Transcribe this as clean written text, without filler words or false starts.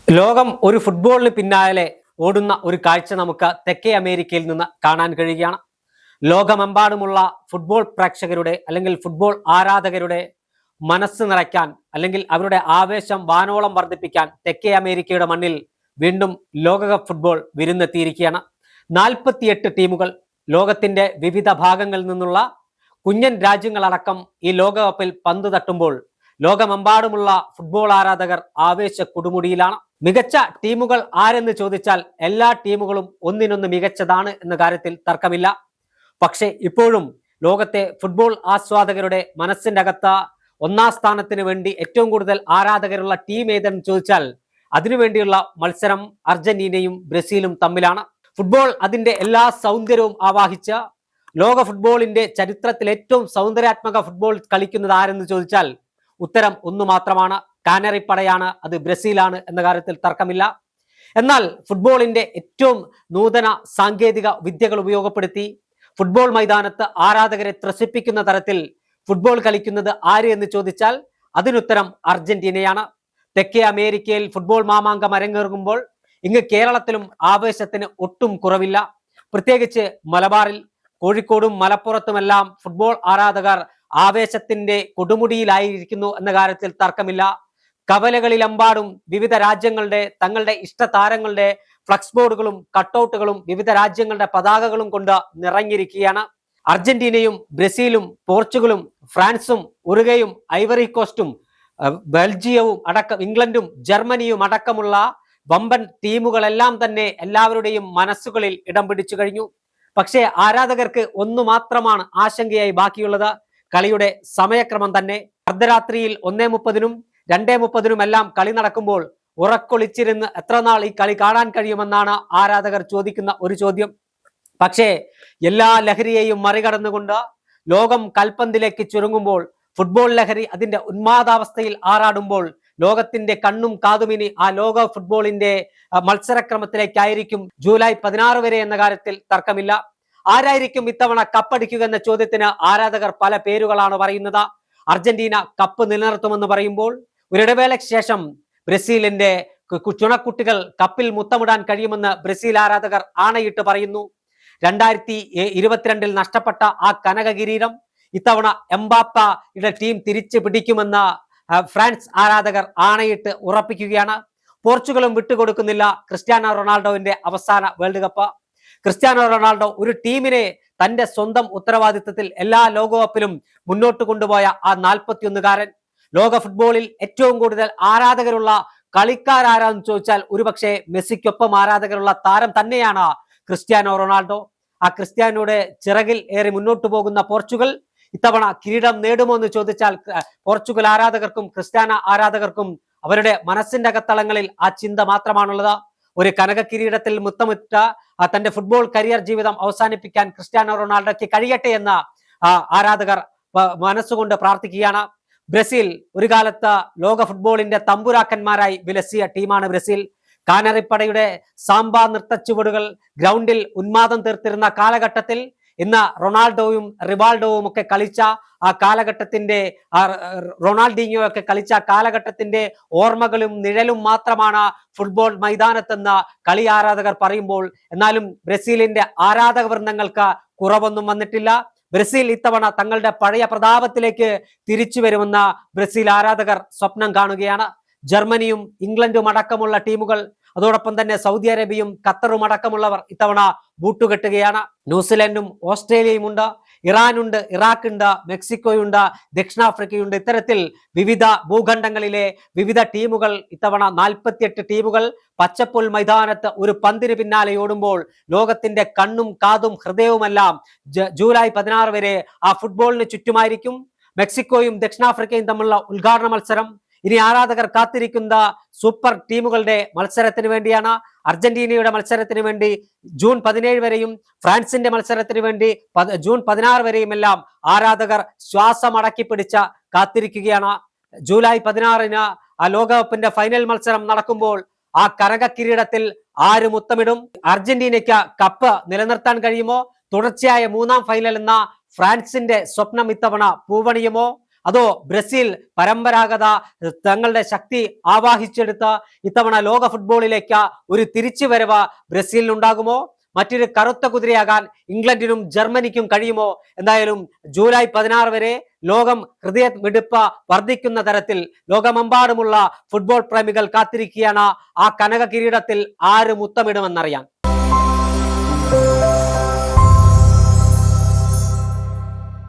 ലോകം ഒരു ഫുട്ബോളിന് പിന്നാലെ ഓടുന്ന ഒരു കാഴ്ച നമുക്ക് തെക്കേ അമേരിക്കയിൽ നിന്ന് കാണാൻ കഴിയുകയാണ്. ലോകമെമ്പാടുമുള്ള ഫുട്ബോൾ പ്രേക്ഷകരുടെ അല്ലെങ്കിൽ ഫുട്ബോൾ ആരാധകരുടെ മനസ്സ് നിറയ്ക്കാൻ അല്ലെങ്കിൽ അവരുടെ ആവേശം വാനോളം വർദ്ധിപ്പിക്കാൻ തെക്കേ അമേരിക്കയുടെ മണ്ണിൽ വീണ്ടും ലോകകപ്പ് ഫുട്ബോൾ വിരുന്നെത്തിയിരിക്കുകയാണ്. 48 ടീമുകൾ ലോകത്തിന്റെ വിവിധ ഭാഗങ്ങളിൽ നിന്നുള്ള കുഞ്ഞൻ രാജ്യങ്ങളടക്കം ഈ ലോകകപ്പിൽ പന്ത് തട്ടുമ്പോൾ ലോകമെമ്പാടുമുള്ള ഫുട്ബോൾ ആരാധകർ ആവേശ കൊടുമുടിയിലാണ്. മികച്ച ടീമുകൾ ആരെന്ന് ചോദിച്ചാൽ എല്ലാ ടീമുകളും ഒന്നിനൊന്ന് മികച്ചതാണ് എന്ന കാര്യത്തിൽ തർക്കമില്ല. പക്ഷേ ഇപ്പോഴും ലോകത്തെ ഫുട്ബോൾ ആസ്വാദകരുടെ മനസ്സിന്റെ അകത്ത് ഒന്നാം സ്ഥാനത്തിന് വേണ്ടി ഏറ്റവും കൂടുതൽ ആരാധകരുള്ള ടീം ഏതെന്ന് ചോദിച്ചാൽ അതിനുവേണ്ടിയുള്ള മത്സരം അർജന്റീനയും ബ്രസീലും തമ്മിലാണ്. ഫുട്ബോൾ അതിന്റെ എല്ലാ സൗന്ദര്യവും ആവാഹിച്ച ലോക ഫുട്ബോളിന്റെ ചരിത്രത്തിൽ ഏറ്റവും സൗന്ദര്യാത്മക ഫുട്ബോൾ കളിക്കുന്നത് ആരെന്ന് ചോദിച്ചാൽ ഉത്തരം ഒന്നു മാത്രമാണ്, കാനറിപ്പടയാണ്, അത് ബ്രസീലാണ് എന്ന കാര്യത്തിൽ തർക്കമില്ല. എന്നാൽ ഫുട്ബോളിന്റെ ഏറ്റവും നൂതന സാങ്കേതിക വിദ്യകൾ ഉപയോഗപ്പെടുത്തി ഫുട്ബോൾ മൈതാനത്ത് ആരാധകരെ ത്രസിപ്പിക്കുന്ന തരത്തിൽ ഫുട്ബോൾ കളിക്കുന്നത് ആര് എന്ന് ചോദിച്ചാൽ അതിനുത്തരം അർജന്റീനയാണ്. തെക്കേ അമേരിക്കയിൽ ഫുട്ബോൾ മാമാങ്കം അരങ്ങേറുമ്പോൾ ഇങ്ങ് കേരളത്തിലും ആവേശത്തിന് ഒട്ടും കുറവില്ല. പ്രത്യേകിച്ച് മലബാറിൽ, കോഴിക്കോടും മലപ്പുറത്തുമെല്ലാം ഫുട്ബോൾ ആരാധകർ ആവേശത്തിന്റെ കൊടുമുടിയിലായിരിക്കുന്നു എന്ന കാര്യത്തിൽ തർക്കമില്ല. കവലകളിലെമ്പാടും വിവിധ രാജ്യങ്ങളുടെ തങ്ങളുടെ ഇഷ്ട താരങ്ങളുടെ ഫ്ലക്സ് ബോർഡുകളും കട്ടൗട്ടുകളും വിവിധ രാജ്യങ്ങളുടെ പതാകകളും കൊണ്ട് നിറഞ്ഞിരിക്കുകയാണ്. അർജന്റീനയും ബ്രസീലും പോർച്ചുഗലും ഫ്രാൻസും ഉറുഗയും ഐവറി കോസ്റ്റും ബെൽജിയവും അടക്കം ഇംഗ്ലണ്ടും ജർമ്മനിയും അടക്കമുള്ള വമ്പൻ ടീമുകളെല്ലാം തന്നെ എല്ലാവരുടെയും മനസ്സുകളിൽ ഇടം പിടിച്ചു കഴിഞ്ഞു. പക്ഷേ ആരാധകർക്ക് ഒന്നു മാത്രമാണ് ആശങ്കയായി ബാക്കിയുള്ളത്, കളിയുടെ സമയക്രമം തന്നെ. അർദ്ധരാത്രിയിൽ 1:30-നും 2:30-നും എല്ലാം കളി നടക്കുമ്പോൾ ഉറക്കൊളിച്ചിരുന്ന് എത്ര നാൾ ഈ കളി കാണാൻ കഴിയുമെന്നാണ് ആരാധകർ ചോദിക്കുന്ന ഒരു ചോദ്യം. പക്ഷേ എല്ലാ ലഹരിയെയും മറികടന്നുകൊണ്ട് ലോകം കൽപ്പന്തിലേക്ക് ചുരുങ്ങുമ്പോൾ, ഫുട്ബോൾ ലഹരി അതിന്റെ ഉന്മാദാവസ്ഥയിൽ ആറാടുമ്പോൾ ലോകത്തിന്റെ കണ്ണും കാതുമിനി ആ ലോക ഫുട്ബോളിന്റെ മത്സരക്രമത്തിലേക്കായിരിക്കും ജൂലൈ 16 വരെ എന്ന കാര്യത്തിൽ തർക്കമില്ല. ആരായിരിക്കും ഇത്തവണ കപ്പടിക്കുക എന്ന ചോദ്യത്തിന് ആരാധകർ പല പേരുകളാണ് പറയുന്നത്. അർജന്റീന കപ്പ് നിലനിർത്തുമെന്ന് പറയുമ്പോൾ ഒരിടവേളയ്ക്ക് ശേഷം ബ്രസീലിന്റെ ചുണക്കുട്ടികൾ കപ്പിൽ മുത്തമിടാൻ കഴിയുമെന്ന് ബ്രസീൽ ആരാധകർ ആണയിട്ട് പറയുന്നു. 2022 നഷ്ടപ്പെട്ട ആ കനക കിരീടം ഇത്തവണ എംബാപ്പയുടെ ടീം തിരിച്ചു പിടിക്കുമെന്ന് ഫ്രാൻസ് ആരാധകർ ആണയിട്ട് ഉറപ്പിക്കുകയാണ്. പോർച്ചുഗലും വിട്ടുകൊടുക്കുന്നില്ല ക്രിസ്ത്യാനോ റൊണാൾഡോവിന്റെ അവസാന വേൾഡ് കപ്പ്. ക്രിസ്ത്യാനോ റൊണാൾഡോ ഒരു ടീമിനെ തന്റെ സ്വന്തം ഉത്തരവാദിത്തത്തിൽ എല്ലാ ലോകകപ്പിലും മുന്നോട്ട് കൊണ്ടുപോയ ആ 41-കാരൻ. ലോക ഫുട്ബോളിൽ ഏറ്റവും കൂടുതൽ ആരാധകരുള്ള കളിക്കാരാരാന്ന് ചോദിച്ചാൽ ഒരുപക്ഷെ മെസ്സിക്കൊപ്പം ആരാധകരുള്ള താരം തന്നെയാണ് ക്രിസ്ത്യാനോ റൊണാൾഡോ. ആ ക്രിസ്ത്യാനോയുടെ ചിറകിൽ ഏറി മുന്നോട്ട് പോകുന്ന പോർച്ചുഗൽ ഇത്തവണ കിരീടം നേടുമോ എന്ന് ചോദിച്ചാൽ പോർച്ചുഗൽ ആരാധകർക്കും ക്രിസ്ത്യാനോ ആരാധകർക്കും അവരുടെ മനസ്സിന്റെ അകത്തളങ്ങളിൽ ആ ചിന്ത മാത്രമാണുള്ളത്. ഒരു കനക കിരീടത്തിൽ മുത്തമിട്ട തന്റെ ഫുട്ബോൾ കരിയർ ജീവിതം അവസാനിപ്പിക്കാൻ ക്രിസ്ത്യാനോ റൊണാൾഡോയ്ക്ക് കഴിയട്ടെ എന്ന ആരാധകർ മനസ്സുകൊണ്ട് പ്രാർത്ഥിക്കുകയാണ്. ബ്രസീൽ ഒരു കാലത്ത് ലോക ഫുട്ബോളിന്റെ തമ്പുരാക്കന്മാരായി വിലസിയ ടീമാണ് ബ്രസീൽ. കാനറിപ്പടയുടെ സാമ്പാ നൃത്തച്ചുവടുകൾ ഗ്രൗണ്ടിൽ ഉന്മാദം തീർത്തിരുന്ന കാലഘട്ടത്തിൽ ഇന്ന് റൊണാൾഡോയും റിവാൾഡോവും ഒക്കെ കളിച്ച ആ കാലഘട്ടത്തിന്റെ റൊണാൾഡീഞ്ഞോ ഒക്കെ കളിച്ച കാലഘട്ടത്തിന്റെ ഓർമ്മകളും നിഴലും മാത്രമാണ് ഫുട്ബോൾ മൈതാനത്തെന്ന് കളി ആരാധകർ പറയുമ്പോൾ, എന്നാലും ബ്രസീലിന്റെ ആരാധക വൃന്ദങ്ങൾക്ക് കുറവൊന്നും വന്നിട്ടില്ല. ബ്രസീൽ ഇത്തവണ തങ്ങളുടെ പഴയ പ്രതാപത്തിലേക്ക് തിരിച്ചു വരുമെന്ന ബ്രസീൽ ആരാധകർ സ്വപ്നം കാണുകയാണ്. ജർമ്മനിയും ഇംഗ്ലണ്ടും അടക്കമുള്ള ടീമുകൾ, അതോടൊപ്പം തന്നെ സൗദി അറേബ്യയും ഖത്തറും അടക്കമുള്ളവർ ഇത്തവണ ബൂട്ടുകെട്ടുകയാണ്. ന്യൂസിലൻഡും ഓസ്ട്രേലിയയും ഉണ്ട്, ഇറാനുണ്ട്, ഇറാഖുണ്ട്, മെക്സിക്കോയുണ്ട്, ദക്ഷിണാഫ്രിക്കയുണ്ട്. ഇത്തരത്തിൽ വിവിധ ഭൂഖണ്ഡങ്ങളിലെ വിവിധ ടീമുകൾ ഇത്തവണ 48 ടീമുകൾ പച്ചപ്പുൽ മൈതാനത്ത് ഒരു പന്തിന് പിന്നാലെ ഓടുമ്പോൾ ലോകത്തിന്റെ കണ്ണും കാതും ഹൃദയവുമെല്ലാം ജൂലൈ 16 വരെ ആ ഫുട്ബോളിന് ചുറ്റുമായിരിക്കും. മെക്സിക്കോയും ദക്ഷിണാഫ്രിക്കയും തമ്മിലുള്ള ഉദ്ഘാടന മത്സരം ഇനി ആരാധകർ കാത്തിരിക്കുന്ന സൂപ്പർ ടീമുകളുടെ മത്സരത്തിന് വേണ്ടിയാണ്. അർജന്റീനയുടെ മത്സരത്തിന് വേണ്ടി ജൂൺ 17 വരെയും ഫ്രാൻസിന്റെ മത്സരത്തിന് വേണ്ടി ജൂൺ 16 വരെയും എല്ലാം ആരാധകർ ശ്വാസമടക്കി പിടിച്ച കാത്തിരിക്കുകയാണ്. ജൂലൈ 16-ന് ആ ലോകകപ്പിന്റെ ഫൈനൽ മത്സരം നടക്കുമ്പോൾ ആ കനക കിരീടത്തിൽ ആര് മുത്തമിടും? അർജന്റീനയ്ക്ക് കപ്പ് നിലനിർത്താൻ കഴിയുമോ? തുടർച്ചയായ 3-ാം ഫൈനൽ എന്ന ഫ്രാൻസിന്റെ സ്വപ്നം ഇത്തവണ പൂവണിയുമോ? അതോ ബ്രസീൽ പരമ്പരാഗത തങ്ങളുടെ ശക്തി ആവാഹിച്ചെടുത്ത ഇത്തവണ ലോക ഫുട്ബോളിലേക്ക് ഒരു തിരിച്ചുവരവ് ബ്രസീലിനുണ്ടാകുമോ? മറ്റൊരു കറുത്ത കുതിരയാകാൻ ഇംഗ്ലണ്ടിനും ജർമ്മനിക്കും കഴിയുമോ? എന്തായാലും ജൂലൈ 16 വരെ ലോകം ഹൃദയമിടിപ്പ് വർദ്ധിക്കുന്ന തരത്തിൽ ലോകമെമ്പാടുമുള്ള ഫുട്ബോൾ പ്രേമികൾ കാത്തിരിക്കുകയാണ് ആ കനക കിരീടത്തിൽ ആര് മുത്തമിടുമെന്നറിയാൻ.